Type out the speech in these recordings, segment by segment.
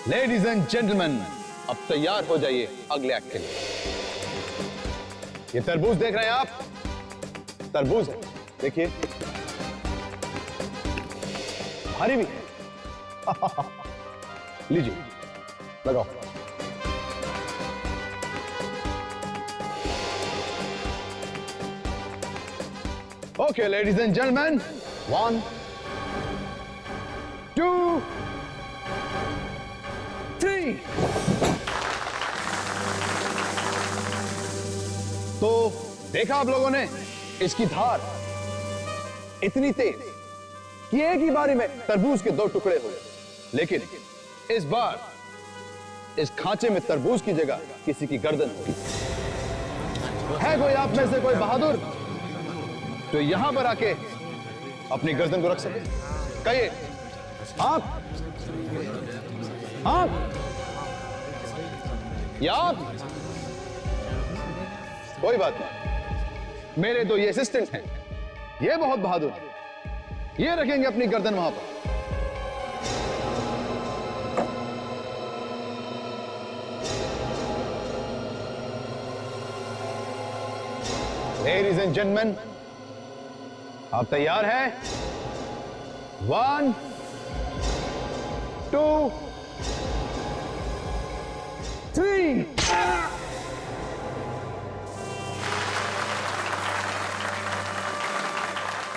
Ladies and gentleman, अब तैयार हो जाइए अगले एक्ट के लिए। ये तरबूज देख रहे हैं आप? तरबूज है, देखिए भारी भी है। लीजिए, लगाओ। Okay ladies and gentleman, 1 2 3। तो देखा आप लोगों ने, इसकी धार इतनी तेज कि एक ही बारी में तरबूज के 2 टुकड़े हो गए। लेकिन इस बार इस खांचे में तरबूज की जगह किसी की गर्दन होगी। है कोई आप में से कोई बहादुर जो यहां पर आके अपनी गर्दन को रख सके? कहिए आप, या आप? कोई बात नहीं, मेरे 2 ये असिस्टेंट हैं, ये बहुत बहादुर हैं, ये रखेंगे अपनी गर्दन वहां पर। लेडीज एंड जेंटलमैन, आप तैयार हैं? 1 2 3।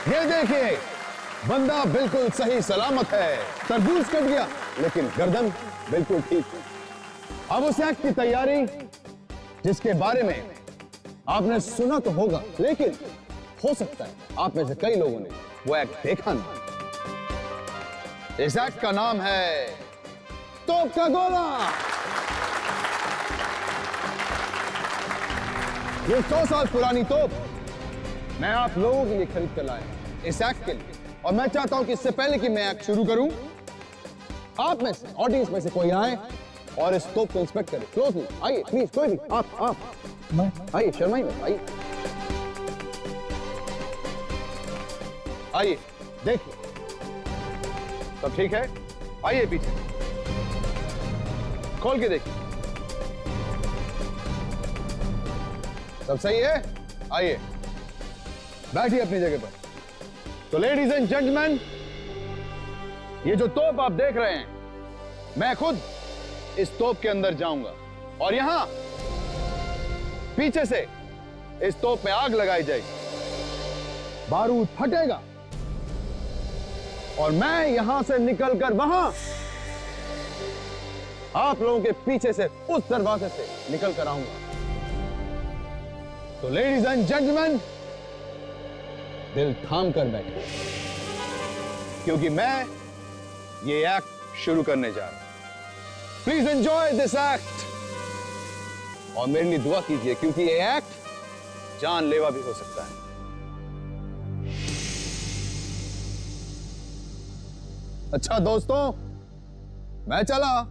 ये देखिए, बंदा बिल्कुल सही सलामत है। तरबूज कट गया लेकिन गर्दन बिल्कुल ठीक है। अब उस एक्ट की तैयारी जिसके बारे में आपने सुना तो होगा, लेकिन हो सकता है आप में से कई लोगों ने वो एक्ट देखा नहीं। इस एक्ट का नाम है तोप का गोला। ये 100 साल पुरानी तोप मैं आप लोगों के लिए खरीद कर लाया इस एक्ट के लिए, और मैं चाहता हूं कि इससे पहले कि मैं एक्ट शुरू करूं, आप में से, ऑडियंस में से कोई आए और इस तोप को इंस्पेक्ट करे क्लोजली। आइए प्लीज, कोई भी, आप आइए, शर्माइए मत, आइए आइए, देखिए सब ठीक है? आइए पीछे, खोल के देखिए, सब सही है? आइए बैठिए अपनी जगह पर। तो लेडीज एंड जेंटलमैन, ये जो तोप आप देख रहे हैं, मैं खुद इस तोप के अंदर जाऊंगा और यहां पीछे से इस तोप में आग लगाई जाएगी, बारूद फटेगा और मैं यहां से निकलकर वहां आप लोगों के पीछे से उस दरवाजे से निकल कर आऊंगा। तो लेडीज एंड जेंटलमैन, दिल थाम कर बैठे, क्योंकि मैं ये एक्ट शुरू करने जा रहा हूं। प्लीज एंजॉय दिस एक्ट और मेरे लिए दुआ कीजिए, क्योंकि ये एक्ट जानलेवा भी हो सकता है। अच्छा दोस्तों, मैं चला।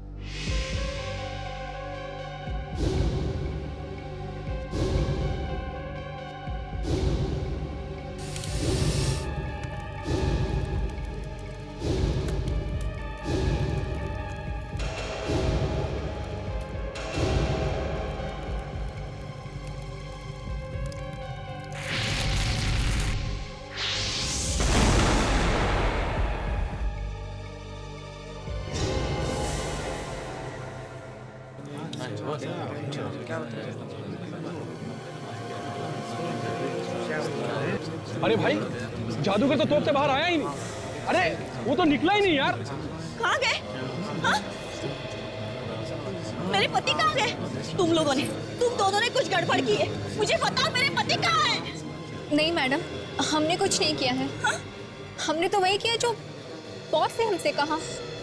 अरे भाई, जादूगर तो तोप से बाहर आया ही नहीं। अरे वो तो निकला ही नहीं यार। कहाँ गए? हाँ? मेरे पति कहाँ गए? तुम लोगों ने, तुम दोनों ने कुछ गड़बड़ की है। मुझे बताओ मेरे पति कहाँ है? नहीं मैडम, हमने कुछ नहीं किया है। हाँ? हमने तो वही किया जो बॉस ने हमसे कहा।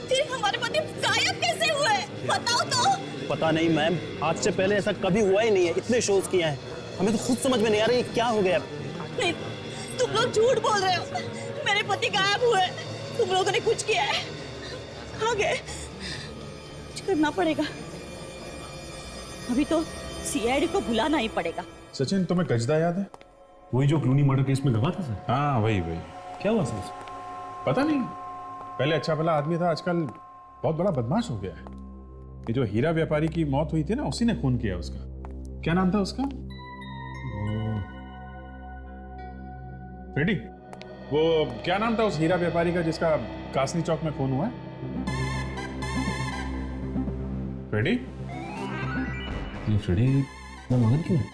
फिर हमारे पति गायब कैसे हुए? बताओ तो। पता नहीं मैम, आज से पहले ऐसा कभी हुआ ही नहीं है। इतने शोज किए हैं, हमें तो खुद समझ में नहीं आ रहा ये क्या हो गया। नहीं, तुम लोग झूठ बोल रहे हो। मेरे पति गायब हुए, तुम लोगों ने कुछ किया है। कहाँ गए? कुछ करना पड़ेगा। अभी तो सीआईडी को बुलाना ही पड़ेगा। सचिन, तुम्हें गजदा याद है? वही जो क्लूनी मर्डर केस में गवा था सर। हाँ वही। क्या हुआ सर? पता नहीं, पहले अच्छा भला आदमी था, आजकल बहुत बड़ा बदमाश हो गया है। ये जो हीरा व्यापारी की मौत हुई थी ना, उसी ने खून किया उसका। क्या नाम था उसका? फ्रेडी। वो क्या नाम था उस हीरा व्यापारी का जिसका कासनी चौक में खून हुआ है? फ्रेडी? ये फ्रेडी ना मगन क्यों है?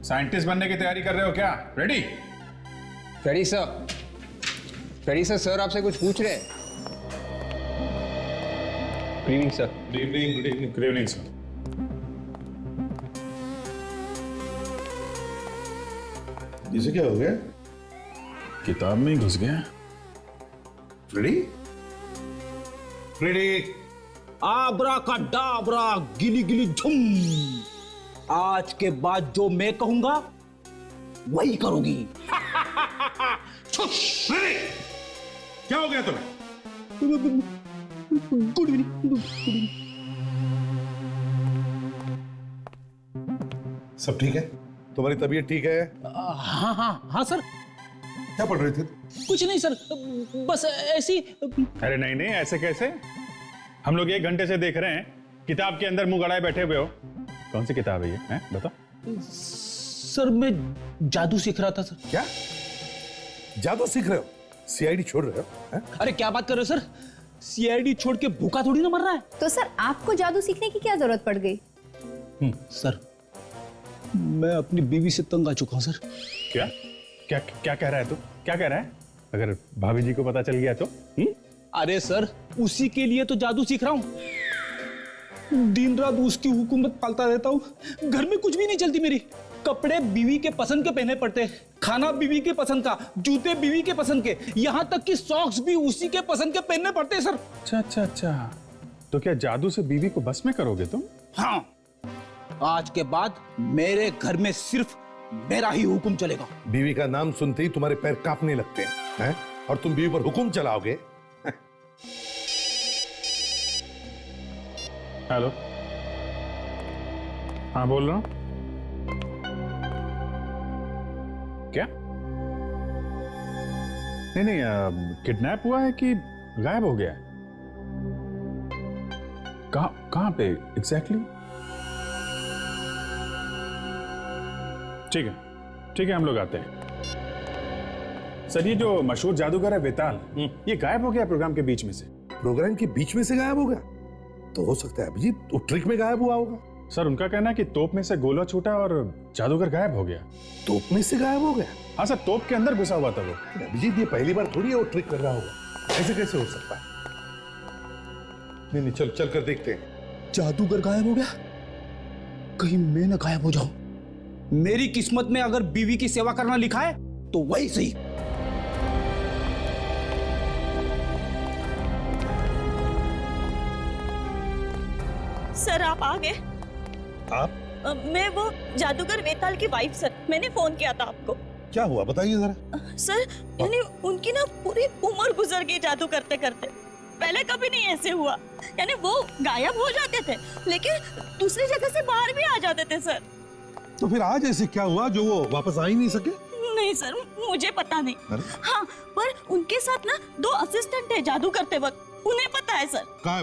साइंटिस्ट बनने की तैयारी कर रहे हो क्या? फ्रेडी? फ्रेडी सर, सर आपसे कुछ पूछ रहे हैं। Good evening sir. Good evening, good evening, good evening sir. इसे क्या हो गया? किताब में ही घुस गया। फ्रेडी? फ्रेडी? आबरा का डाबरा, गिली गिली झुम। आज के बाद जो मैं कहूंगा वही करोगी। फ्रेडी! क्या हो गया तुम्हें? Good evening. सब ठीक है? तुम्हारी तबीयत ठीक है? हाँ सर। क्या पढ़ रहे थे? कुछ नहीं सर, बस ऐसी। अरे नहीं नहीं, ऐसे कैसे? हम लोग 1 घंटे से देख रहे हैं, किताब के अंदर मुंह गड़ाए बैठे हुए हो। कौन सी किताब है ये? हैं? बताओ। सर मैं जादू सीख रहा था सर। क्या जादू सीख रहे हो? सीआईडी छोड़ रहे हो? हैं? अरे क्या बात कर रहे हो सर, सीआईडी छोड़ के भूखा थोड़ी ना मर रहा है। तो सर आपको जादू सीखने की क्या जरूरत पड़ गई? सर मैं अपनी बीवी से तंग आ चुका हूं सर। क्या क्या क्या कह रहा है तू? क्या कह रहा है? अगर भाभी जी को पता चल गया तो? अरे सर उसी के लिए तो जादू सीख रहा हूं। दिन रात उसकी हुकूमत पालता रहता हूं। घर में कुछ भी नहीं चलती मेरी। कपड़े बीवी के पसंद के पहनने पड़ते, खाना बीवी के पसंद का, जूते बीवी के पसंद के, यहाँ तक कि सॉक्स भी उसी के पसंद के पहनने पड़ते हैं सर। अच्छा अच्छा अच्छा, तो क्या जादू से बीवी को बस में करोगे तुम? हाँ, आज के बाद मेरे घर में सिर्फ मेरा ही हुक्म चलेगा। बीवी का नाम सुनते ही तुम्हारे पैर कांपने लगते हैं, और तुम बीवी पर हुक्म चलाओगे? हेलो, हाँ बोल रहा हूं। क्या? नहीं नहीं, किडनैप हुआ है कि गायब हो गया है? कहां पे एग्जैक्टली? ठीक है, हम लोग आते हैं। सर ये जो मशहूर जादूगर है वेताल, ये गायब हो गया प्रोग्राम के बीच में से। प्रोग्राम के बीच में से गायब हो गया? तो हो सकता है अभिजीत वो ट्रिक में गायब हुआ होगा। सर उनका कहना है कि तोप में से गोला छूटा और जादूगर गायब हो गया। तोप में से गायब हो गया? हाँ सर, तोप के अंदर घुसा हुआ था वो। अभिजीत ये पहली बार थोड़ी है वो ट्रिक कर रहा होगा, ऐसे कैसे हो सकता है? नहीं चल कर देखते हैं। जादूगर गायब हो गया? कहीं मैं ना गायब हो जाऊं। मेरी किस्मत में अगर बीवी की सेवा करना लिखा है तो वही सही। सर आप आ गए? आप? मैं वो जादूगर वेताल की वाइफ सर, मैंने फोन किया था आपको। क्या हुआ बताइए जरा। सर यानी उनकी ना पूरी उम्र गुजर गई जादू करते करते। पहले कभी नहीं ऐसे हुआ। यानी वो गायब हो जाते थे लेकिन दूसरी जगह से बाहर भी आ जाते थे सर। तो फिर आज ऐसे क्या हुआ जो वो वापस आ ही नहीं सके? नहीं सर, मुझे पता नहीं। हाँ, पर उनके साथ ना 2 असिस्टेंट है जादू करते वक्त, उन्हें पता है सर। कहाँ है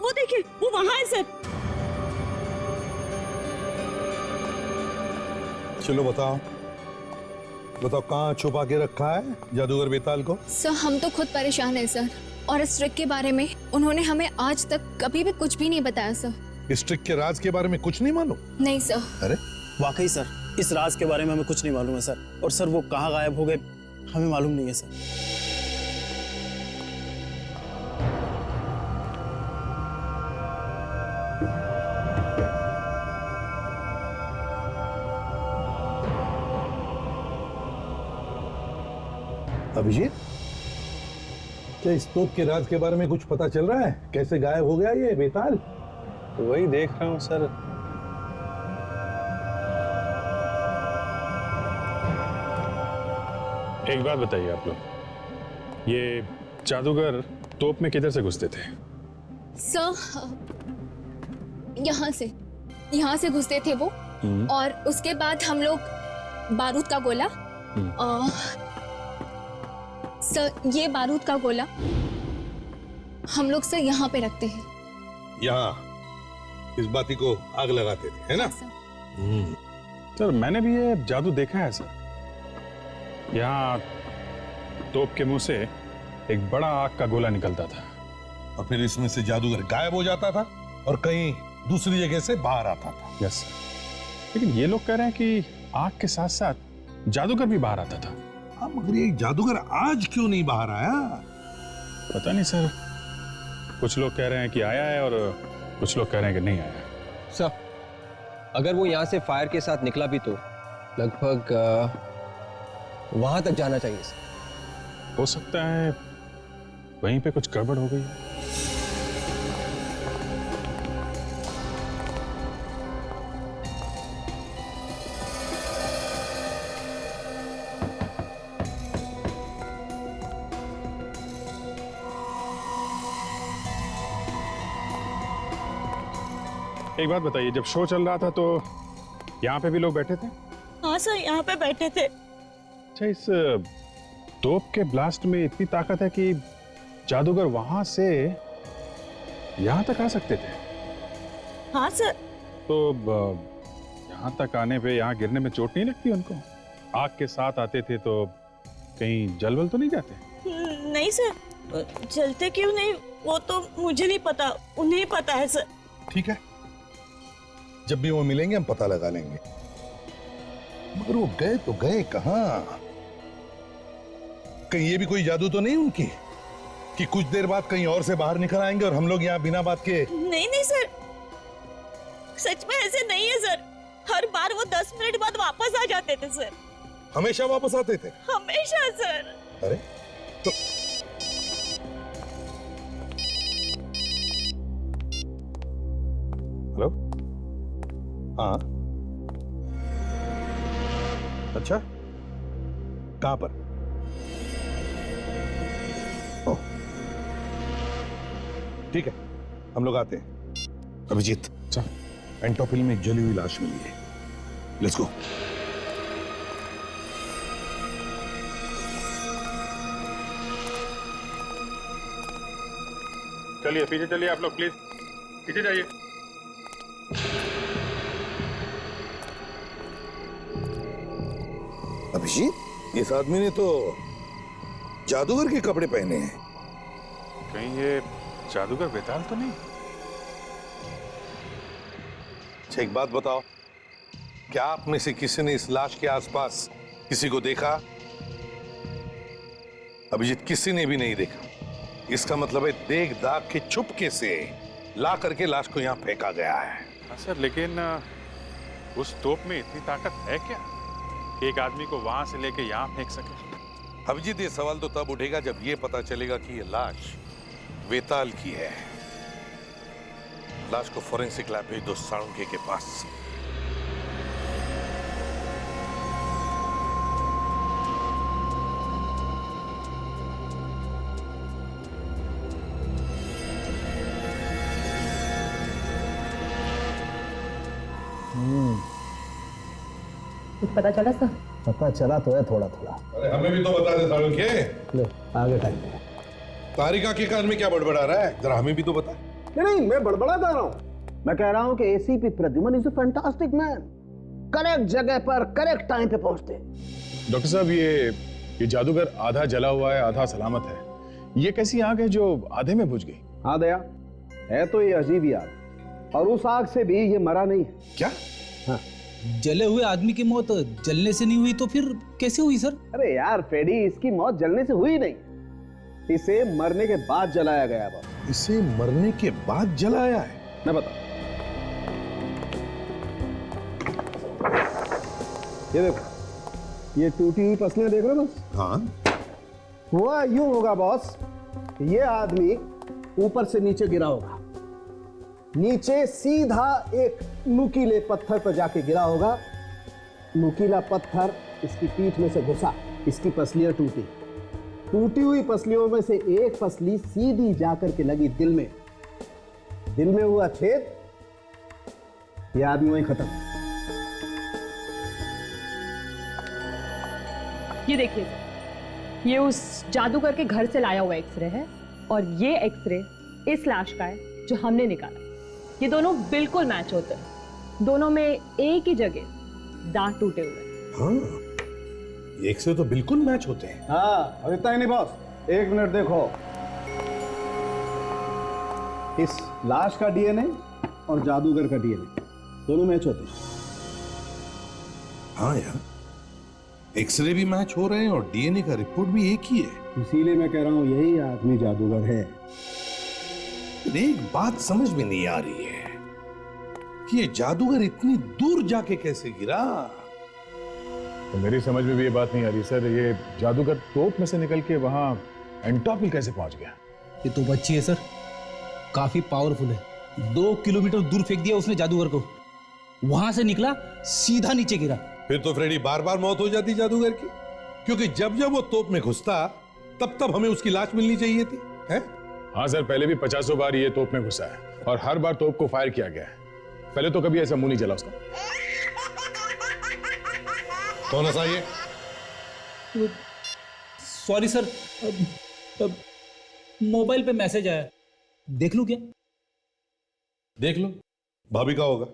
वो देखिए, वो वहाँ है सर। चलो बताओ कहाँ छुपा के रखा है जादूगर बेताल को? सर हम तो खुद परेशान हैं सर, और इस ट्रिक के बारे में उन्होंने हमें आज तक कभी भी कुछ भी नहीं बताया सर। इस ट्रिक के राज के बारे में कुछ नहीं मालूम? नहीं सर। अरे वाकई सर, इस राज के बारे में हमें कुछ नहीं मालूम है सर। और सर वो कहाँ गायब हो गए हमें मालूम नहीं है सर। अभिजीत, क्या इस तोप के राज के बारे में कुछ पता चल रहा है? कैसे गायब हो गया ये बेताल? वही देख रहा हूँ सर। एक बात बताइए आप लोग, ये जादूगर तोप में किधर से घुसते थे? सर यहाँ से घुसते थे वो, और उसके बाद हम लोग बारूद का गोला, सर ये बारूद का गोला हम लोग सर यहाँ पे रखते हैं। यहाँ इस बाती को आग लगाते थे, है ना? सर सर मैंने भी ये जादू देखा है सर। यहाँ तोप के मुंह से एक बड़ा आग का गोला निकलता था और फिर इसमें से जादूगर गायब हो जाता था और कहीं दूसरी जगह से बाहर आता था। Yes sir. लेकिन ये लोग कह रहे हैं कि आग के साथ साथ जादूगर भी बाहर आता था। हाँ, मगर ये जादूगर आज क्यों नहीं बाहर आया? पता नहीं सर, कुछ लोग कह रहे हैं कि आया है और कुछ लोग कह रहे हैं कि नहीं आया है। सर, अगर वो यहाँ से फायर के साथ निकला भी तो लगभग वहां तक जाना चाहिए सर। हो सकता है वहीं पे कुछ गड़बड़ हो गई है। एक बात बताइए, जब शो चल रहा था तो यहाँ पे भी लोग बैठे थे? हाँ सर, यहाँ पे बैठे थे। अच्छा, इस तोप के ब्लास्ट में इतनी ताकत है कि जादूगर वहां से यहाँ तक आ सकते थे? हाँ सर। तो यहाँ तक आने पे, यहाँ गिरने में चोट नहीं लगती उनको? आग के साथ आते थे तो कहीं जलवल तो नहीं जाते? नहीं सर, जलते क्यों नहीं वो तो मुझे नहीं पता, उन्हें ही पता है सर। ठीक है, जब भी वो मिलेंगे हम पता लगा लेंगे। मगर वो गए तो गए कहां? कहीं ये भी कोई जादू तो नहीं उनकी कि कुछ देर बाद कहीं और से बाहर निकल आएंगे और हम लोग यहाँ बिना बात के? नहीं नहीं सर, सच में ऐसे नहीं है सर। हर बार वो 10 मिनट बाद वापस आ जाते थे सर। हमेशा वापस आते थे? हमेशा सर। अरे तो हेलो, हाँ, अच्छा, कहां पर? ओह, ठीक है, हम लोग आते हैं। अभिजीत, एंटोपिल में एक जली हुई लाश मिली है, लेट्स गो। चलिए पीछे चलिए आप लोग, प्लीज पीछे जाइए। अभिजीत, इस आदमी ने तो जादूगर के कपड़े पहने हैं। कहीं ये जादूगर बेताल तो नहीं? अच्छा, एक बात बताओ, क्या आप में से किसी ने इस लाश के आसपास किसी को देखा? अभिजीत, किसी ने भी नहीं देखा। इसका मतलब है देख दाग के चुपके से ला करके लाश को यहाँ फेंका गया है। हाँ सर, लेकिन उस तोप में इतनी ताकत है क्या कि एक आदमी को वहां से लेके यहाँ फेंक सके? अभिजीत, ये सवाल तो तब उठेगा जब ये पता चलेगा कि ये लाश वेताल की है। लाश को फोरेंसिक लैब भेज दो साळुंखे के पास। कुछ पता चला सर? पता चला तो है थोड़ा थोड़ा। अरे हमें भी तो बता दे साळुंखे। ले आगे टाइम पे। तारिका के कान में क्या बड़बड़ा रहा है, जरा हमें भी तो बता। नहीं, मैं बड़बड़ा कर रहा हूँ। मैं कह रहा हूँ कि ACP Pradyuman is a fantastic man. Correct जगह पर करेक्ट टाइम पे पहुंचते। डॉक्टर साहब, ये जादूगर आधा जला हुआ है, आधा सलामत है। ये कैसी आग है जो आधे में बुझ गई? हाँ दया, है तो ये अजीब ही आग, और उस आग से भी ये मरा नहीं है। क्या? हाँ, जले हुए आदमी की मौत जलने से नहीं हुई तो फिर कैसे हुई सर? अरे यार फ्रेडी, इसकी मौत जलने से हुई नहीं, इसे मरने के बाद जलाया गया। बाबा, इसे मरने के बाद जलाया है? मैं बता, ये देखो, ये टूटी हुई पसलियां देख रहे हो बस? हाँ। हुआ यूं होगा बॉस, ये आदमी ऊपर से नीचे गिरा होगा, नीचे सीधा एक नुकीले पत्थर पर जाके गिरा होगा, नुकीला पत्थर इसकी पीठ में से घुसा, इसकी पसलियां टूटी, टूटी हुई पसलियों में से एक पसली सीधी जाकर के लगी दिल में, दिल में हुआ छेद, यह आदमी वहीं खत्म। ये देखिए सर, ये उस जादूगर के घर से लाया हुआ एक्सरे है, और ये एक्सरे इस लाश का है जो हमने निकाला। ये दोनों बिल्कुल मैच होते हैं, दोनों में एक ही जगह दांत टूटे हुए हैं। हाँ, एक से तो बिल्कुल मैच होते हैं। हाँ, और इतना ही नहीं बॉस, 1 मिनट देखो। इस लाश का डीएनए और जादूगर का डीएनए दोनों मैच होते हैं। हाँ यार, एक्सरे भी मैच हो रहे हैं और डीएनए का रिपोर्ट भी एक ही है। इसीलिए मैं कह रहा हूं यही आदमी जादूगर है। एक बात समझ में नहीं आ रही है कि ये जादूगर इतनी दूर जाके कैसे गिरा। तो मेरी समझ में भी ये बात नहीं आ रही सर, ये जादूगर तोप में से निकल के वहां एंटॉप हिल कैसे पहुंच गया? ये तो बच्ची है सर, काफी पावरफुल है। 2 किलोमीटर दूर फेंक दिया उसने जादूगर को, वहां से निकला सीधा नीचे गिरा। फिर तो फ्रेडी बार बार मौत हो जाती जादूगर की, क्योंकि जब जब वो तोप में घुसता तब तब हमें उसकी लाश मिलनी चाहिए थी, है? हाँ सर, पहले भी 50 बार ये तोप में घुसा है और हर बार तोप को फायर किया गया है। पहले तो कभी ऐसा मुंह नहीं जला उसका। कौन सा ये? सॉरी सर, मोबाइल पे मैसेज आया, देख लूं क्या? देख लो, भाभी का होगा।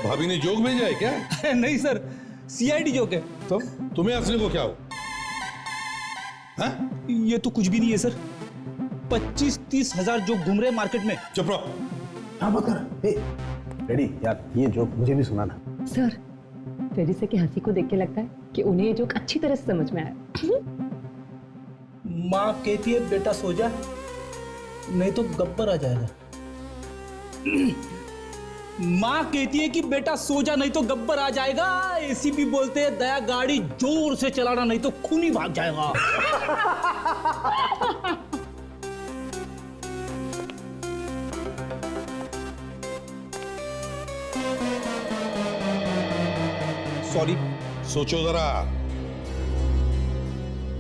भाभी ने जोक भेजा है क्या? नहीं सर, सीआईडी जोक है। तो तुम्हें हंसने को क्या हो? हाँ? ये तो कुछ भी नहीं है सर, 25-30 हजार जोक घूम रहे हैं मार्केट में। चुप रहो। हाँ मत कर। रेडी यार, ये जोक मुझे भी सुनाना। सर, फ्रेडी से की हंसी को देख के लगता है कि उन्हें ये जोक अच्छी तरह से समझ में आया। माँ कहती है बेटा सो जा, नहीं तो गब्बर आ जाएगा। माँ कहती है कि बेटा सो जा नहीं तो गब्बर आ जाएगा। एसीपी बोलते हैं दया गाड़ी जोर से चलाना नहीं तो खून ही भाग जाएगा। सॉरी। सोचो जरा,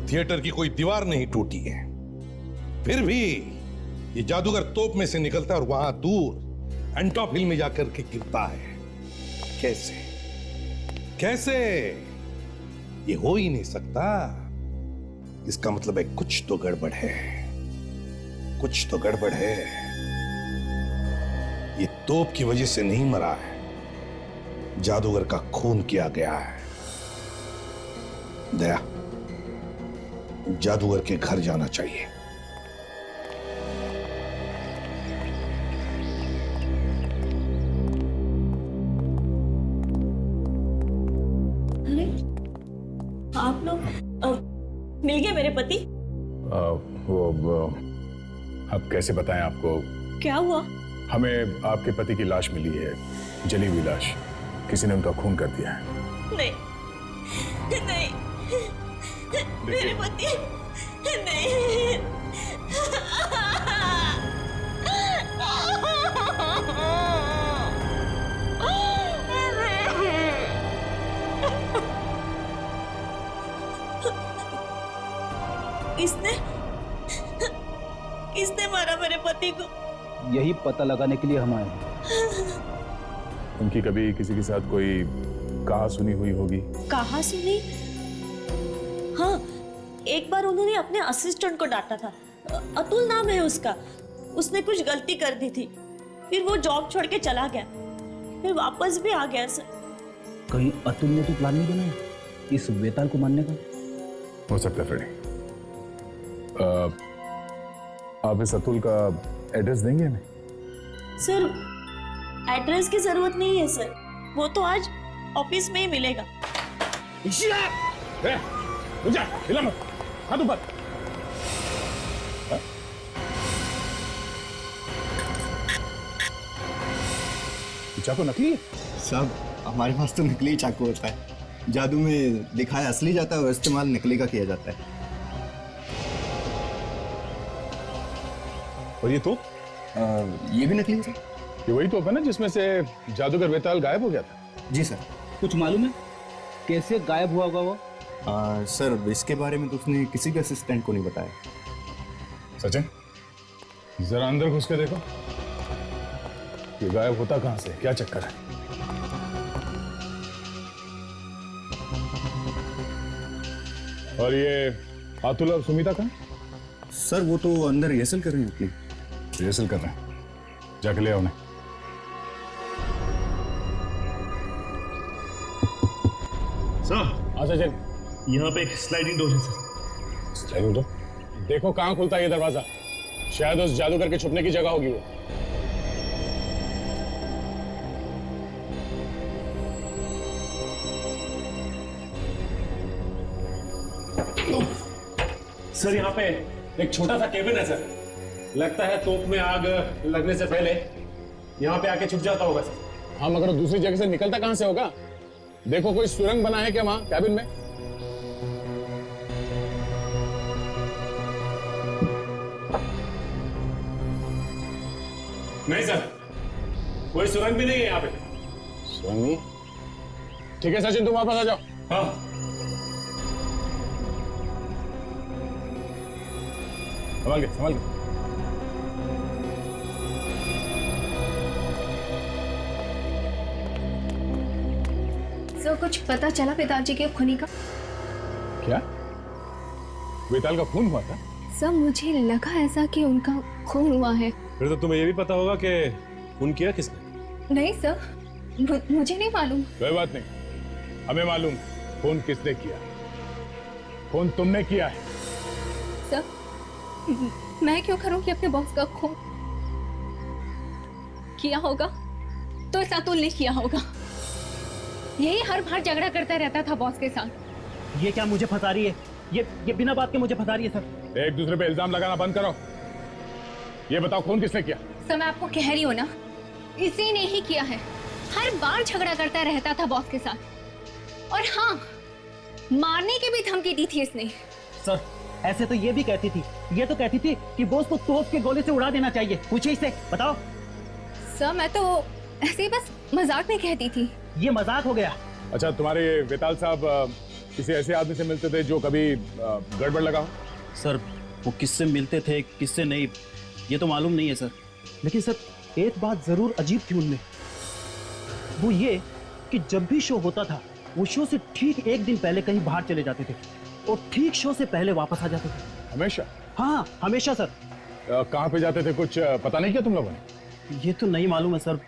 थिएटर की कोई दीवार नहीं टूटी है, फिर भी ये जादूगर तोप में से निकलता है और वहां दूर एंटॉप हिल में जाकर के गिरता है। कैसे कैसे? ये हो ही नहीं सकता। इसका मतलब है कुछ तो गड़बड़ है, कुछ तो गड़बड़ है। ये तोप की वजह से नहीं मरा है, जादूगर का खून किया गया है। दया, जादूगर के घर जाना चाहिए। अरे आप लोग मिल गए मेरे पति? अब कैसे बताएं आपको? क्या हुआ? हमें आपके पति की लाश मिली है, जली हुई लाश। किसी ने उनका खून कर दिया है। नहीं नहीं, मेरे पति नहीं। किसने मारा मेरे पति को? यही पता लगाने के लिए हम आए हैं। उनकी कभी किसी के साथ कोई कहा सुनी हुई होगी? कहा सुनी? हाँ, एक बार उन्होंने अपने असिस्टेंट को डांटा था। अतुल नाम है उसका। उसने कुछ गलती कर दी थी, फिर वो जॉब छोड़ के चला गया, फिर वापस भी आ गया सर। कहीं अतुल ने तो प्लान नहीं बनाया इस वेताल को मारने का? हो सकता है फ्रेडी। आप इस अतुल का एड्रेस देंगे हमें? सर, एड्रेस की जरूरत नहीं है सर, वो तो आज ऑफिस में ही मिलेगा। हाथ ऊपर। चाकू नकली है? साहब, हमारे पास तो नकली चाकू होता है। जादू में दिखाया असली जाता है और इस्तेमाल नकली का किया जाता है। और ये तो? ये भी नकली है सर। ये वही तो है ना जिसमें से जादूगर वेताल गायब हो गया था? जी सर। कुछ मालूम है कैसे गायब हुआ होगा वो? सर, इसके बारे में तो उसने किसी भी असिस्टेंट को नहीं बताया। सचिन, जरा अंदर घुस के देखो, ये गायब होता कहां से, क्या चक्कर है? और ये अतुल और सुमिता कहाँ? सर वो तो अंदर रिहर्सल कर रहे हैं अपनी। रिहर्सल कर रहे हैं, जाके ले आओ उन्हें। सर हाँ सचिन, यहाँ पे एक स्लाइडिंग डोर है सर। Sliding door? देखो कहाँ खुलता है ये दरवाजा। शायद उस जादूगर के छुपने की जगह होगी वो। सर यहाँ पे एक छोटा सा केबिन है सर। लगता है तोप में आग लगने से पहले यहाँ पे आके छुप जाता होगा सर। हाँ, मगर दूसरी जगह से निकलता कहाँ से होगा? देखो कोई सुरंग बना है क्या वहां कैबिन में? नहीं सर, कोई सुरंग भी नहीं है यहाँ पे। सुरंग नहीं? ठीक है सचिन, तुम वापस आ जाओ। हाँ संभाल के, संभाल के। सर कुछ पता चला पिताजी के खूनी का? क्या? वेताल का खून हुआ था? सर मुझे लगा ऐसा कि उनका खून हुआ है। फिर तो तुम्हें ये भी पता होगा कि खून किया किसने? नहीं सर, मुझे नहीं मालूम। कोई बात नहीं, हमें मालूम खून किसने किया। खून तुमने किया है। सर मैं क्यों करूंगी अपने बॉस का खून? किया होगा तो इस अतुल ने किया होगा। यही हर बार झगड़ा करता रहता था बॉस के साथ। ये क्या मुझे फंसा रही है? ये बिना बात के मुझे फंसा रही है सर। एक दूसरे पे इल्जाम लगाना बंद करो। ये बताओ खून किसने किया? सर मैं आपको कह रही हूँ ना, इसी ने ही किया है। हर बार झगड़ा करता रहता था बॉस के साथ। और हाँ, मारने की भी धमकी दी थी इसने। सर ऐसे तो ये भी कहती थी, ये तो कहती थी कि बॉस को तोप के गोले से उड़ा देना चाहिए। पूछिए इससे, बताओ। सर मैं तो ऐसे ही बस मजाक में कहती थी। ये मजाक हो गया। अच्छा, तुम्हारे वेताल साहब किसी ऐसे आदमी से मिलते थे जो कभी गड़बड़ लगा हो? सर वो किससे मिलते थे किससे नहीं ये तो मालूम नहीं है सर। लेकिन सर एक बात जरूर अजीब थी उनमें, वो ये कि जब भी शो होता था वो शो से ठीक एक दिन पहले कहीं बाहर चले जाते थे और ठीक शो से पहले वापस आ जाते थे। हमेशा? हाँ हमेशा सर। कहाँ पे जाते थे कुछ पता नहीं किया तुम लोगों ने? ये तो नहीं मालूम है सर।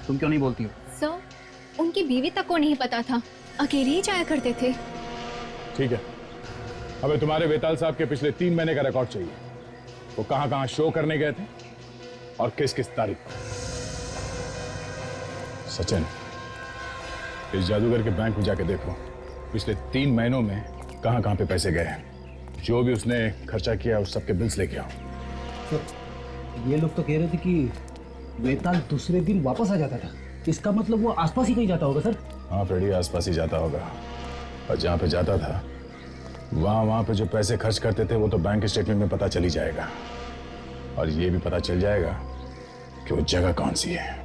तुम क्यों नहीं बोलती हो? सर उनकी बीवी तक को नहीं पता था, अकेले ही जाया करते थे। ठीक है, हमें तुम्हारे वेताल साहब के पिछले 3 महीने का रिकॉर्ड चाहिए। वो कहां कहां शो करने गए थे और किस किस तारीख को। सचिन, इस जादूगर के बैंक में जाके देखो पिछले 3 महीनों में कहां कहां पे पैसे गए हैं। जो भी उसने खर्चा किया उस सबके बिल्स लेके आओ। सर ये लोग तो कह रहे थे कि वेताल दूसरे दिन वापस आ जाता था। इसका मतलब वो आसपास ही कहीं जाता होगा सर। हाँ फ्रेडी, आसपास ही जाता होगा। और जहां पे जाता था वहां पे जो पैसे खर्च करते थे वो तो बैंक स्टेटमेंट में पता चल ही जाएगा। और ये भी पता चल जाएगा कि वो जगह कौन सी है।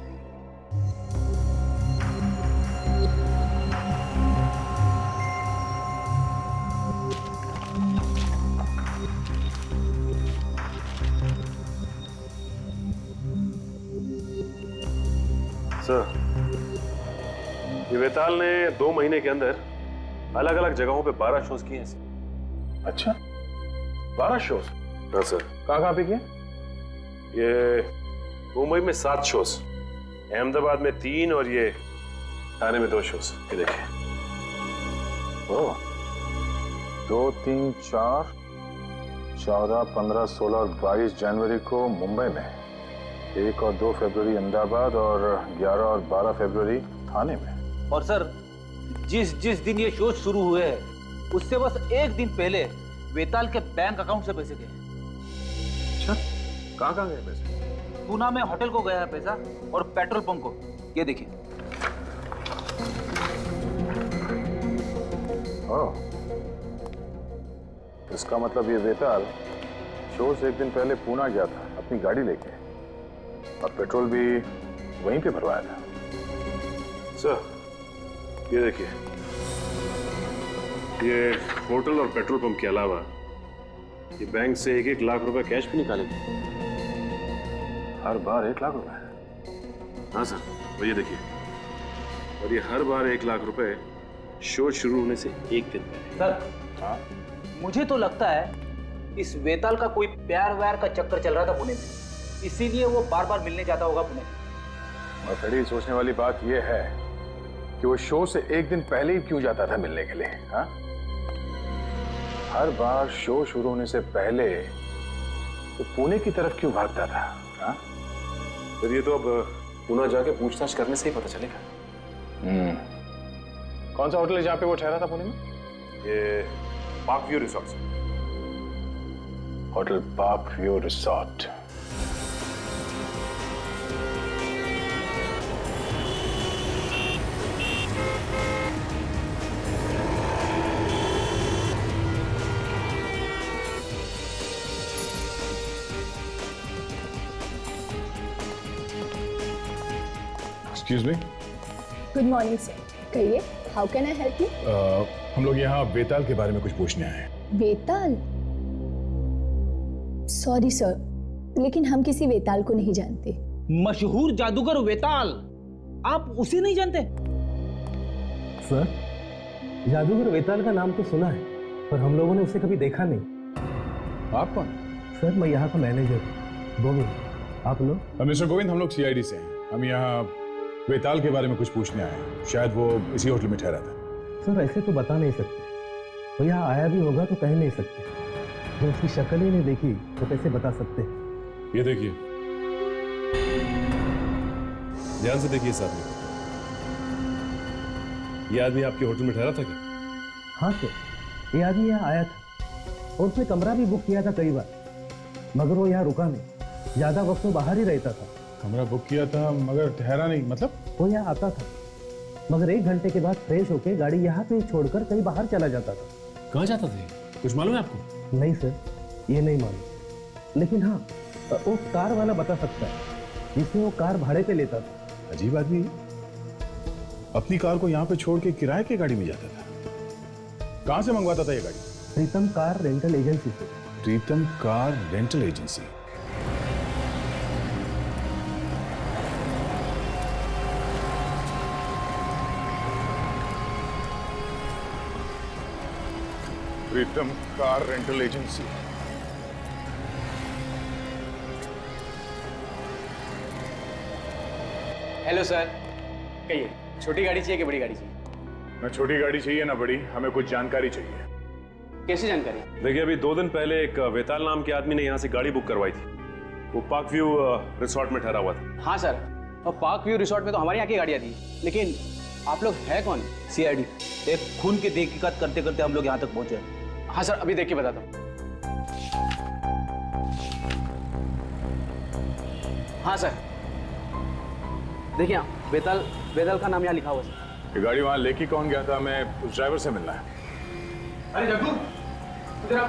सर, ये वेताल ने 2 महीने के अंदर अलग अलग जगहों पे 12 शोज किए हैं। अच्छा, 12 शोज? हाँ सर। कहाँ पे किए? ये मुंबई में 7 शोज, अहमदाबाद में 3 और ये ठाणे में 2 शोज। ये देखिए। ओह, 2, 3, 4, 14, 15, 16 और 22 जनवरी को मुंबई में, 1 और 2 फरवरी अहमदाबाद और 11 और 12 फरवरी ठाणे में। और सर जिस दिन ये शो शुरू हुए हैं उससे बस एक दिन पहले वेताल के बैंक अकाउंट से पैसे गए। अच्छा, कहाँ गए पैसे? पूना में होटल को गया है पैसा और पेट्रोल पंप को। ये देखिए। ओह, इसका मतलब ये वेताल शो से एक दिन पहले पूना गया था अपनी गाड़ी लेके और पेट्रोल भी वहीं पे भरवाया था। सर ये देखिए, ये होटल और पेट्रोल पंप के अलावा ये बैंक से 1-1 लाख रुपए कैश भी निकालेंगे। हर बार 1 लाख रुपए? हाँ सर, और ये देखिए, और ये हर बार 1 लाख रुपए शो शुरू होने से एक दिन पहले। सर हाँ, मुझे तो लगता है इस वेताल का कोई प्यार व्यार का चक्कर चल रहा था पुणे में, इसीलिए वो बार बार मिलने जाता होगा पुणे। और बड़ी सोचने वाली बात यह है कि वो शो से एक दिन पहले ही क्यों जाता था मिलने के लिए? हाँ, हर बार शो शुरू होने से पहले वो पुणे की तरफ क्यों भागता था? हाँ, फिर ये तो अब पुणे जाके पूछताछ करने से ही पता चलेगा। कौन सा होटल है जहाँ पे वो ठहरा था पुणे में? ये park view resort. Hotel park view resort. Excuse me, good morning sir, कहिए, how can I help you? हम लोग यहाँ वेताल के बारे में कुछ पूछने आए हैं। वेताल? सॉरी सर, लेकिन हम किसी वेताल को नहीं जानते। मशहूर जादूगर वेताल, आप उसे नहीं जानते? सर, जादूगर वेताल का नाम तो सुना है, पर हम लोगों ने उसे कभी देखा नहीं। आप कौन? सर, मैं यहाँ का मैनेजर हूँ, गोविंद। आप लोग? मिस्टर गोविंद, हम लोग सीआईडी से हैं। हम यहाँ वेताल के बारे में कुछ पूछने आए हैं। शायद वो इसी होटल में ठहरा था। सर, ऐसे तो बता नहीं सकते। वो यहाँ आया भी होगा तो कह नहीं सकते। जब उसकी शक्ल ही नहीं देखी तो कैसे बता सकते? ये देखिए, ध्यान से देखिए इस आदमी को। ये आदमी आपके होटल में ठहरा था क्या? हाँ सर, ये आदमी यहाँ आया था और उसने कमरा भी बुक किया था कई बार, मगर वो यहाँ रुका नहीं। ज्यादा वक्त तो बाहर ही रहता था। कमरा बुक किया था मगर ठहरा नहीं, मतलब? वो यहाँ आता था, मगर 1 घंटे के बाद फ्रेश होके गाड़ी यहाँ पे छोड़कर कहीं बाहर चला जाता था। कहाँ जाता था? कुछ मालूम है आपको? नहीं सर, ये नहीं मालूम, लेकिन हाँ, वो कार वाला बता सकता है जिसमें वो कार भाड़े पे लेता था। अजीब आदमी, अपनी कार को यहाँ पे छोड़ के किराए की गाड़ी में जाता था। कहाँ से मंगवाता था ये गाड़ी? प्रीतम कार रेंटल एजेंसी से। Pritam car rental agency. Pritam car rental agency. Hello sir, कहिए, छोटी गाड़ी चाहिए कि बड़ी गाड़ी चाहिए? ना छोटी गाड़ी चाहिए ना बड़ी, हमें कुछ जानकारी चाहिए। कैसी जानकारी? देखिए, अभी 2 दिन पहले एक वेताल नाम के आदमी ने यहाँ से गाड़ी बुक करवाई थी। वो पार्क व्यू रिसोर्ट में ठहरा हुआ था। हाँ सर, और पार्क व्यू रिसोर्ट में तो हमारे यहाँ की गाड़ियाँ थी, लेकिन आप लोग है कौन? सीआईडी। एक खून की तहकीकात करते करते हम लोग यहाँ तक पहुंचे। हाँ सर, अभी देख के बताता हूँ। हाँ सर, देखिए, वेताल का नाम यहाँ लिखा हुआ सर। ये गाड़ी वहां लेके कौन गया था? हमें उस ड्राइवर से मिलना है। अरे जग्गू, इधर आ।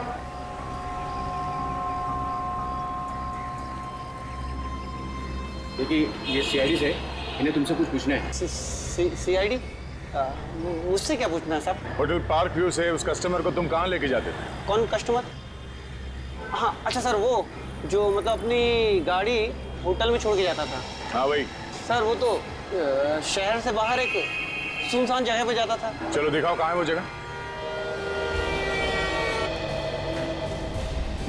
देखिए, ये सीआईडी से, इन्हें तुमसे कुछ पूछना है। सीआईडी? मुझसे क्या पूछना है साहब? होटल पार्क व्यू से उस कस्टमर को तुम कहाँ लेके जाते थे? कौन कस्टमर? हाँ, अच्छा सर, वो जो मतलब अपनी गाड़ी होटल में छोड़ के जाता था। हाँ भाई। सर, वो तो शहर से बाहर एक सुनसान जगह पे जाता था। चलो दिखाओ कहाँ है वो जगह।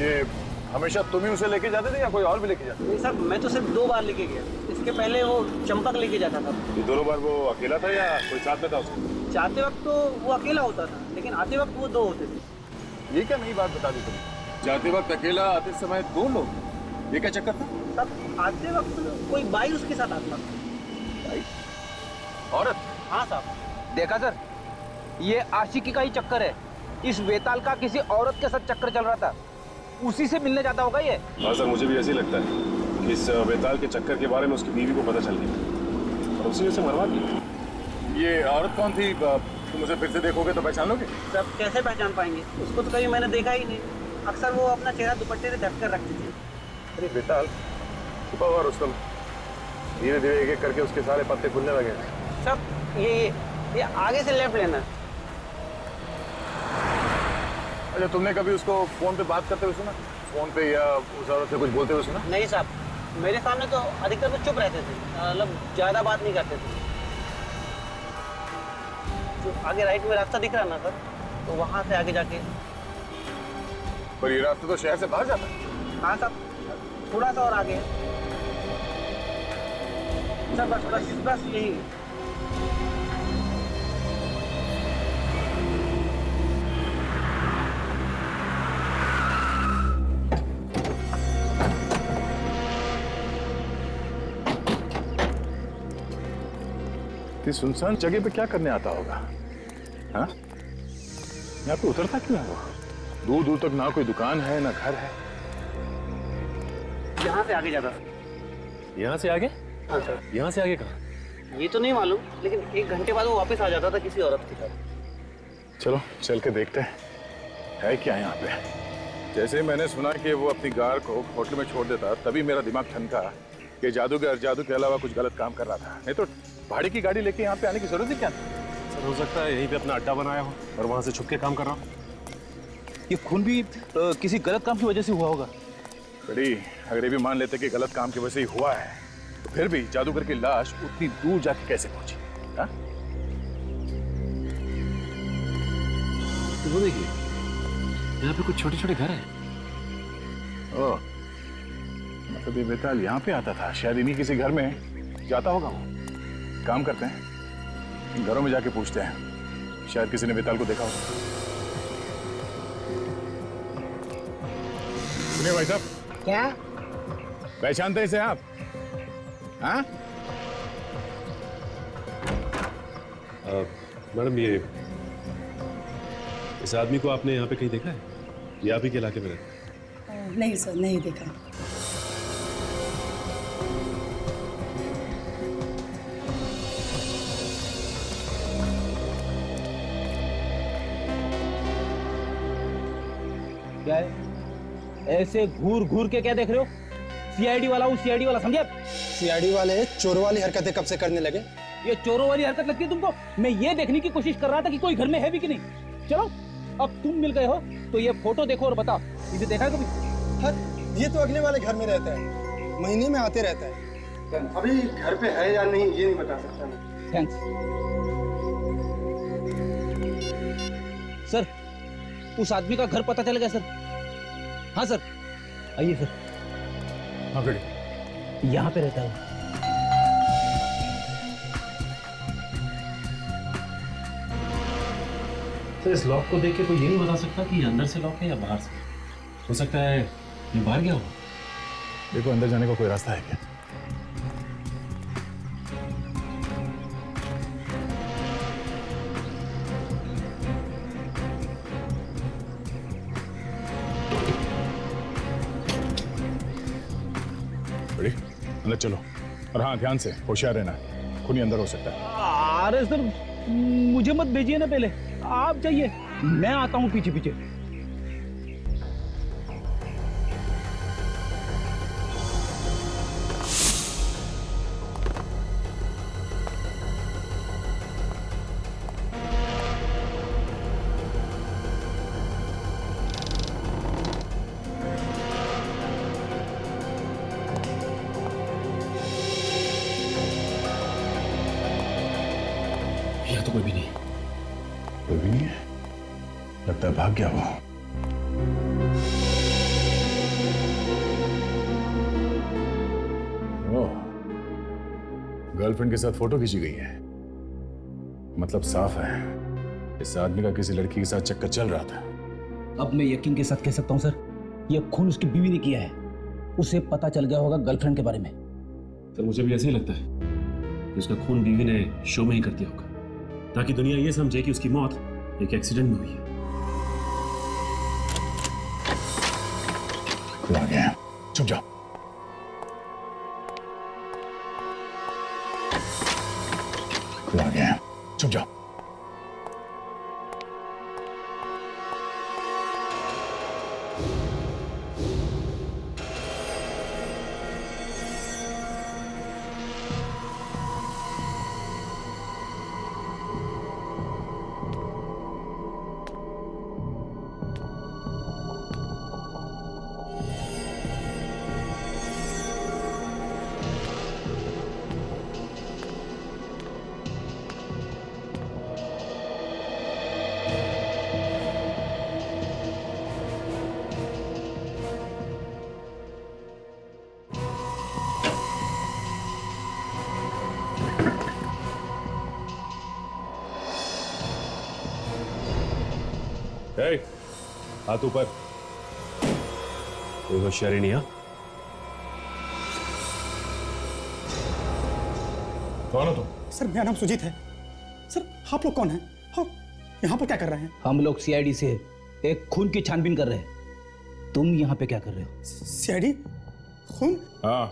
ये हमेशा तुम ही उसे लेके जाते थे या कोई और भी लेके जाता? नहीं सर, मैं तो सिर्फ 2 बार लेके गया। इसके पहले वो चंपक लेके जाता था। ये दोनों बार वो अकेला था या कोई साथ में था उसके? जाते वक्त तो वो अकेला होता था, लेकिन आते वक्त वो 2 होते थे। ये क्या नई बात बता दी तुमने? जाते वक्त अकेला, आते समय 2 लोग, ये क्या चक्कर था? तब आते वक्त कोई बाई उसके साथ आता था। औरत? हाँ साहब। देखा सर, ये आशिकी का ही चक्कर है। इस वेताल का किसी औरत के साथ चक्कर चल रहा था, उसी से मिलने जाता होगा ये। हाँ सर, मुझे भी ऐसे ही लगता है कि इस वेताल के चक्कर के बारे में उसकी बीवी को पता चल गया और उसी से मरवा दिया। ये औरत कौन थी? तुम उसे फिर से देखोगे तो पहचान लोगे? सर, कैसे पहचान पाएंगे? उसको तो कभी मैंने देखा ही नहीं। अक्सर वो अपना चेहरा दुपट्टे से ढक कर रखती थी। अरे वेताल, छुपा हुआ रुस्तम धीरे धीरे एक एक करके उसके सारे पत्ते खुलने लगे। सब ये आगे से लेफ्ट लेना। अच्छा, तुमने कभी उसको फोन पे बात करते हुए सुना? फोन पे या उस औरत से कुछ बोलते हुए सुना? नहीं साहब, मेरे सामने तो अधिकतर वो चुप रहते थे, मतलब ज्यादा बात नहीं करते थे। जो आगे राइट में रास्ता दिख रहा ना सर, तो वहां से आगे जाके पर ये रास्ता तो शहर से बाहर जाता है। हाँ साहब, थोड़ा सा और आगे है सर, बस बस बस यही है। इतनी सुनसान जगह पे क्या करने आता होगा? हाँ, यहाँ पे उतरता क्यों है वो? दूर दूर तक ना कोई दुकान है ना घर है। यहाँ से आगे जाता। यहाँ से आगे? हाँ सर। यहाँ से आगे कहाँ? ये तो नहीं मालूम, लेकिन 1 घंटे बाद वो वापस आ जाता था किसी औरत के साथ। चलो चल के देखते हैं है क्या यहाँ पे। जैसे ही मैंने सुना कि वो अपनी कार को होटल में छोड़ देता, तभी मेरा दिमाग ठनका कि जादू के अलावा कुछ गलत काम कर रहा था। नहीं तो भाड़े की गाड़ी लेके यहाँ पे आने की जरूरत ही क्या थी? सर हो सकता है यहीं पे अपना अड्डा बनाया हो और वहां से छुप के काम कर रहा हो। ये खून भी किसी गलत काम की वजह से हुआ होगा। बड़ी अगर ये भी मान लेते कि गलत काम की वजह से ही हुआ है, तो फिर भी जादूगर की लाश उतनी दूर जाके कैसे पहुंची? हाँ? तो वो देखिए, यहाँ पे कुछ छोटे छोटे घर हैं। ओह, मतलब ये बेताल यहाँ पे आता था, शायद इन्हीं किसी घर में जाता होगा वो। काम करते हैं, घरों में जाके पूछते हैं, शायद किसी ने बेताल को देखा होगा। सुनिए भाई साहब। क्या पहचानते हैं इसे आप? हाँ? मैडम ये इस आदमी को आपने यहाँ पे कहीं देखा है? ये आप ही के इलाके में रहता है? नहीं सर, नहीं देखा। क्या है? ऐसे घूर घूर के क्या देख रहे हो? सीआईडी वाला हूँ, सीआईडी वाला, समझे? सीआईडी वाले चोर वाली हरकतें कब से करने लगे? ये चोरों वाली हरकत लगती है तुमको? मैं ये देखने की कोशिश कर रहा था कि कोई घर में है भी कि नहीं। चलो, अब तुम मिल गए हो तो ये फोटो देखो और बताओ, इसे देखा है कभी? हाँ, ये तो अगले वाले घर में रहता है, महीने में आते रहता है। अभी घर पे है या नहीं ये नहीं बता सकता मैं। Thanks sir. उस आदमी का घर पता चल गया सर। हाँ सर, आइए सर। हाँ बेटे, यहाँ पे रहता है। तो इस लॉक को देख के कोई ये नहीं बता सकता कि ये अंदर से लॉक है या बाहर से। हो सकता है ये बाहर गया हो। देखो अंदर जाने का कोई रास्ता है क्या? बड़ी अंदर चलो, और हाँ ध्यान से, होशियार रहना, खूनी अंदर हो सकता है। अरे सर, मुझे मत भेजिए ना, पहले आप जाइए, मैं आता हूँ पीछे पीछे। यहाँ तो कोई भी नहीं। कोई भी नहीं है, लगता है भाग गया वो। ओह, गर्लफ्रेंड के साथ फोटो खींची गई है, मतलब साफ है इस आदमी का किसी लड़की के साथ चक्कर चल रहा था। अब मैं यकीन के साथ कह सकता हूँ सर, यह खून उसकी बीवी ने किया है। उसे पता चल गया होगा गर्लफ्रेंड के बारे में। सर मुझे भी ऐसे ही लगता है कि उसका खून बीवी ने शो में ही कर दिया होगा, ताकि दुनिया ये समझे कि उसकी मौत एक एक्सीडेंट में हुई है। आ गया, चुप जाओ। आ गया, चुप जाओ। हाथ ऊपर। कोई होशियारी नहीं। हाँ, कौन हो तुम? सर मेरा नाम सुजीत है। सर आप लोग कौन हैं और यहाँ पर क्या कर रहे हैं? हम लोग सीआईडी से एक खून की छानबीन कर रहे हैं। तुम यहाँ पे क्या कर रहे हो? सीआईडी? खून? हाँ,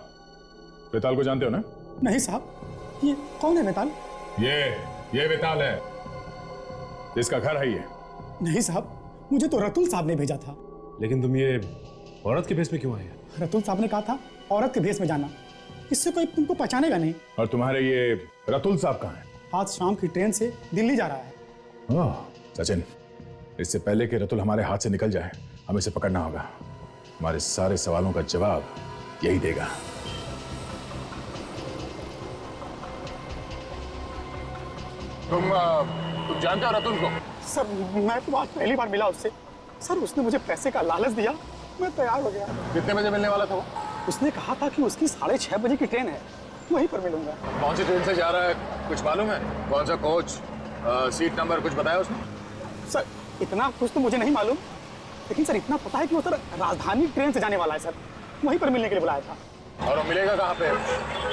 वेताल को जानते हो ना? नहीं साहब, ये कौन है वेताल? ये वेताल है, इसका घर है ये। नहीं साहब, मुझे तो रतुल साहब ने भेजा था। लेकिन तुम ये औरत के भेष में क्यों आए? रतुल साहब ने कहा था औरत के भेष में जाना, इससे कोई तुमको पहचानेगा नहीं। और तुम्हारे ये रतुल साहब कहाँ हैं? आज शाम की ट्रेन से दिल्ली जा रहा है। सचिन, इससे पहले कि रतुल हमारे हाथ से निकल जाए, हमें इसे पकड़ना होगा। हमारे सारे सवालों का जवाब यही देगा। तुम जानते हो रतुल को? सर मैं तो आज पहली बार मिला उससे। सर उसने मुझे पैसे का लालच दिया, मैं तैयार हो गया। कितने बजे मिलने वाला था वो? उसने कहा था कि उसकी 6:30 बजे की ट्रेन है, वहीं पर मिलूंगा। कौन सी ट्रेन से जा रहा है कुछ मालूम है? कौन सा कोच, सीट नंबर कुछ बताया उसने? सर इतना कुछ तो मुझे नहीं मालूम, लेकिन सर इतना पता है कि वो सर राजधानी ट्रेन से जाने वाला है। सर वहीं पर मिलने के लिए बुलाया था। और वो मिलेगा कहाँ पे?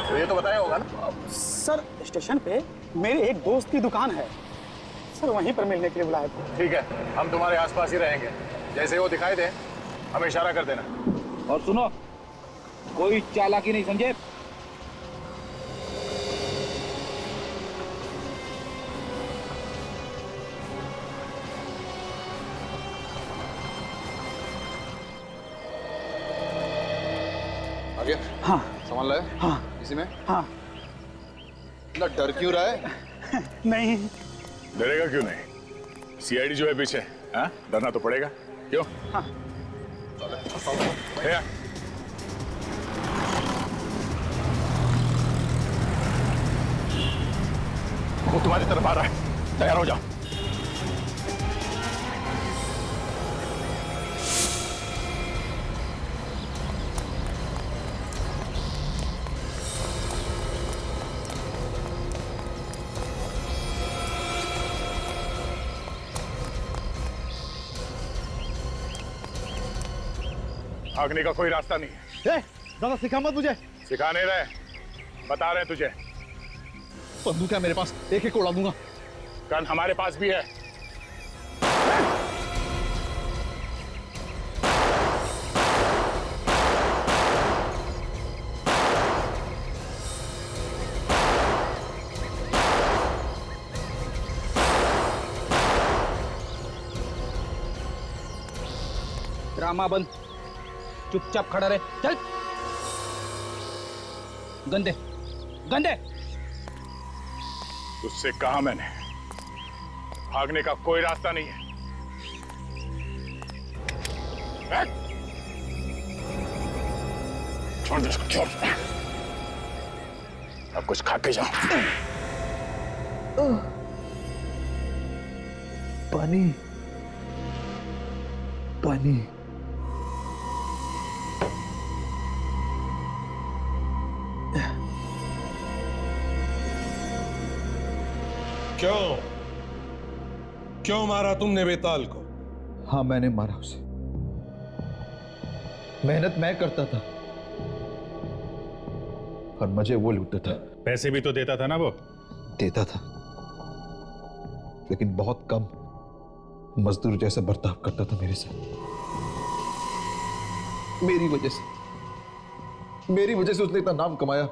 तो ये तो बताया होगा ना? सर स्टेशन पे मेरे एक दोस्त की दुकान है, सर वहीं पर मिलने के लिए बुलाया था। ठीक है, हम तुम्हारे आसपास ही रहेंगे। जैसे वो दिखाई दे हमें इशारा कर देना। और सुनो, कोई चालाकी नहीं, समझे? आ गया? हाँ। सामान लाया? हाँ। इसी में? हाँ। इतना डर क्यों रहा है? नहीं। डरेगा क्यों नहीं? सीआईडी जो है पीछे, हाँ? डरना तो पड़ेगा। क्यों? हाँ। वो तुम्हारी तरफ आ रहा है, तैयार हो जाओ। भागने का कोई रास्ता नहीं है। दादा सिखा मत मुझे। सिखा नहीं रहे, बता रहे तुझे। बंदूक है मेरे पास, एक उड़ा दूंगा। गन हमारे पास भी है। ड्रामा बंद, चुपचाप खड़ा रहे। चल, गंदे गंदे। तुझसे कहा मैंने, भागने का कोई रास्ता नहीं है। छोड़ दे इसको, छोड़। अब कुछ खा के जाओ। पानी पानी। क्यों मारा तुमने वेताल को? हाँ मैंने मारा उसे। मेहनत मैं करता था और मुझे वो लूटता था। पैसे भी तो देता था ना वो? देता था, लेकिन बहुत कम। मजदूर जैसा बर्ताव करता था मेरे साथ। मेरी वजह से उसने इतना नाम कमाया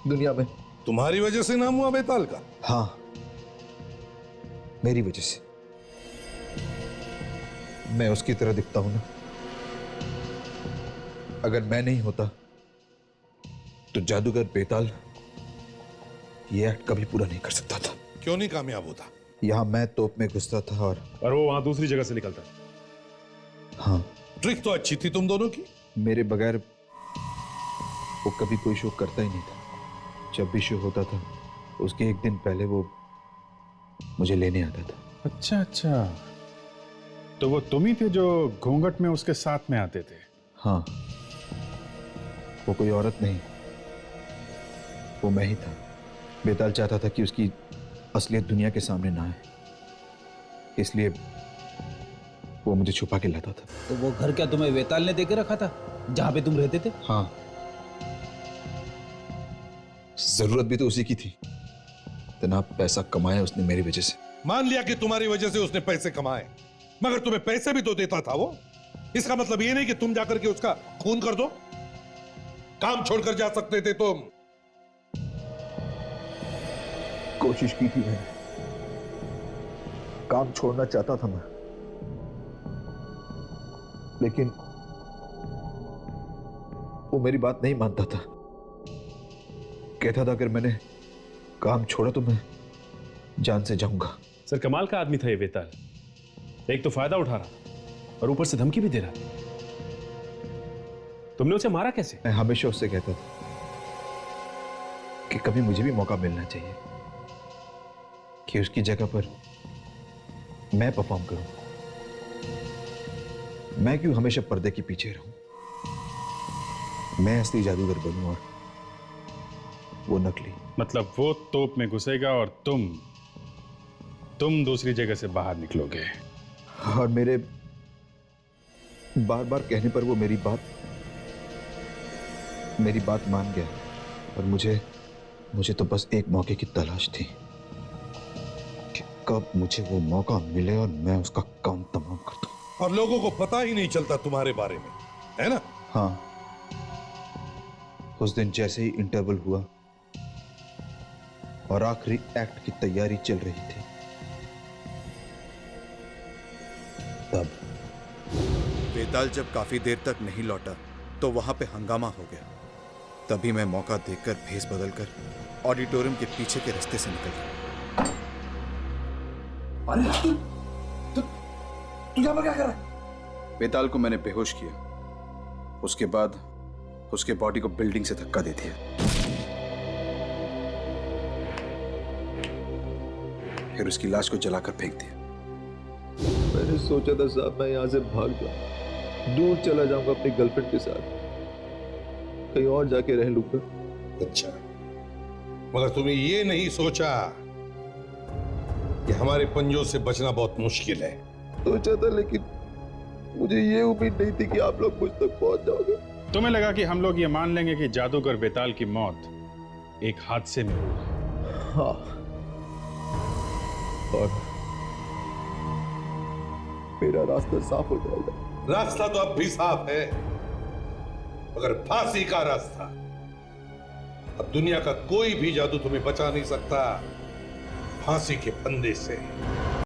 दुनिया में। तुम्हारी वजह से नाम हुआ वेताल का? हाँ, मेरी वजह से। मैं उसकी तरह दिखता हूं ना। अगर मैं नहीं होता तो जादूगर बेताल ये एक्ट कभी पूरा नहीं कर सकता था। क्यों नहीं कामयाब होता? यहां मैं तोप में घुसता था और वो वहां दूसरी जगह से निकलता। हाँ, ट्रिक तो अच्छी थी तुम दोनों की। मेरे बगैर वो कभी कोई शो करता ही नहीं था। जब भी शो होता था उसके एक दिन पहले वो मुझे लेने आता था। अच्छा अच्छा, तो वो तुम ही थे जो घूंघट में उसके साथ में आते थे? हाँ, वो कोई औरत नहीं, वो मैं ही था। बेताल चाहता था कि उसकी असलियत दुनिया के सामने ना आए, इसलिए वो मुझे छुपा के लाता था। तो वो घर क्या तुम्हें वेताल ने देके रखा था जहां पे तुम रहते थे? हाँ, जरूरत भी तो उसी की थी। इतना पैसा कमाया उसने मेरी वजह से। मान लिया कि तुम्हारी वजह से उसने पैसे कमाए, मगर तुम्हें पैसे भी तो देता था वो। इसका मतलब ये नहीं कि तुम जाकर के उसका खून कर दो। काम छोड़कर जा सकते थे तुम। कोशिश की थी मैंने, काम छोड़ना चाहता था मैं, लेकिन वो मेरी बात नहीं मानता था। कहता था अगर मैंने काम छोड़ा तो मैं जान से जाऊंगा। सर कमाल का आदमी था ये वेताल। एक तो फायदा उठा रहा और ऊपर से धमकी भी दे रहा। तुमने उसे मारा कैसे? मैं हमेशा उससे कहता था कि कभी मुझे भी मौका मिलना चाहिए कि उसकी जगह पर मैं परफॉर्म करूं। मैं क्यों हमेशा पर्दे के पीछे रहूं? मैं असली जादूगर बनूं और वो नकली। मतलब वो तोप में घुसेगा और तुम दूसरी जगह से बाहर निकलोगे। और मेरे बार बार कहने पर वो मेरी बात मान गया। और मुझे तो बस एक मौके की तलाश थी कि कब मुझे वो मौका मिले और मैं उसका काम तमाम कर दूं। और लोगों को पता ही नहीं चलता तुम्हारे बारे में, है ना? हाँ, उस दिन जैसे ही इंटरवल हुआ और आखिरी एक्ट की तैयारी चल रही थी, तब वेताल जब काफी देर तक नहीं लौटा तो वहां पे हंगामा हो गया। तभी मैं मौका देखकर भेस बदलकर ऑडिटोरियम के पीछे के रास्ते से निकल गया। अरे तू यहाँ पर क्या कर रहा है? वेताल को मैंने बेहोश किया, उसके बाद उसके बॉडी को बिल्डिंग से धक्का दे दिया, फिर उसकी लाश को जलाकर फेंक दिया। मैंने सोचा था साहब मैं यहां से भाग जाऊं, दूर चला जाऊंगा अपनी गर्लफ्रेंड के साथ, कहीं और जाके रह लूंगा। अच्छा, मगर तुमने ये नहीं सोचा कि हमारे पंजों से बचना बहुत मुश्किल है? सोचा था, लेकिन मुझे ये उम्मीद नहीं थी कि आप लोग मुझ तक पहुंच जाओगे। तुम्हें लगा कि हम लोग ये मान लेंगे कि जादूगर वेताल की मौत एक हादसे में हुई। हाँ, और मेरा रास्ता साफ हो जाएगा। रास्ता तो अब भी साफ है, मगर फांसी का रास्ता। अब दुनिया का कोई भी जादू तुम्हें बचा नहीं सकता फांसी के फंदे से।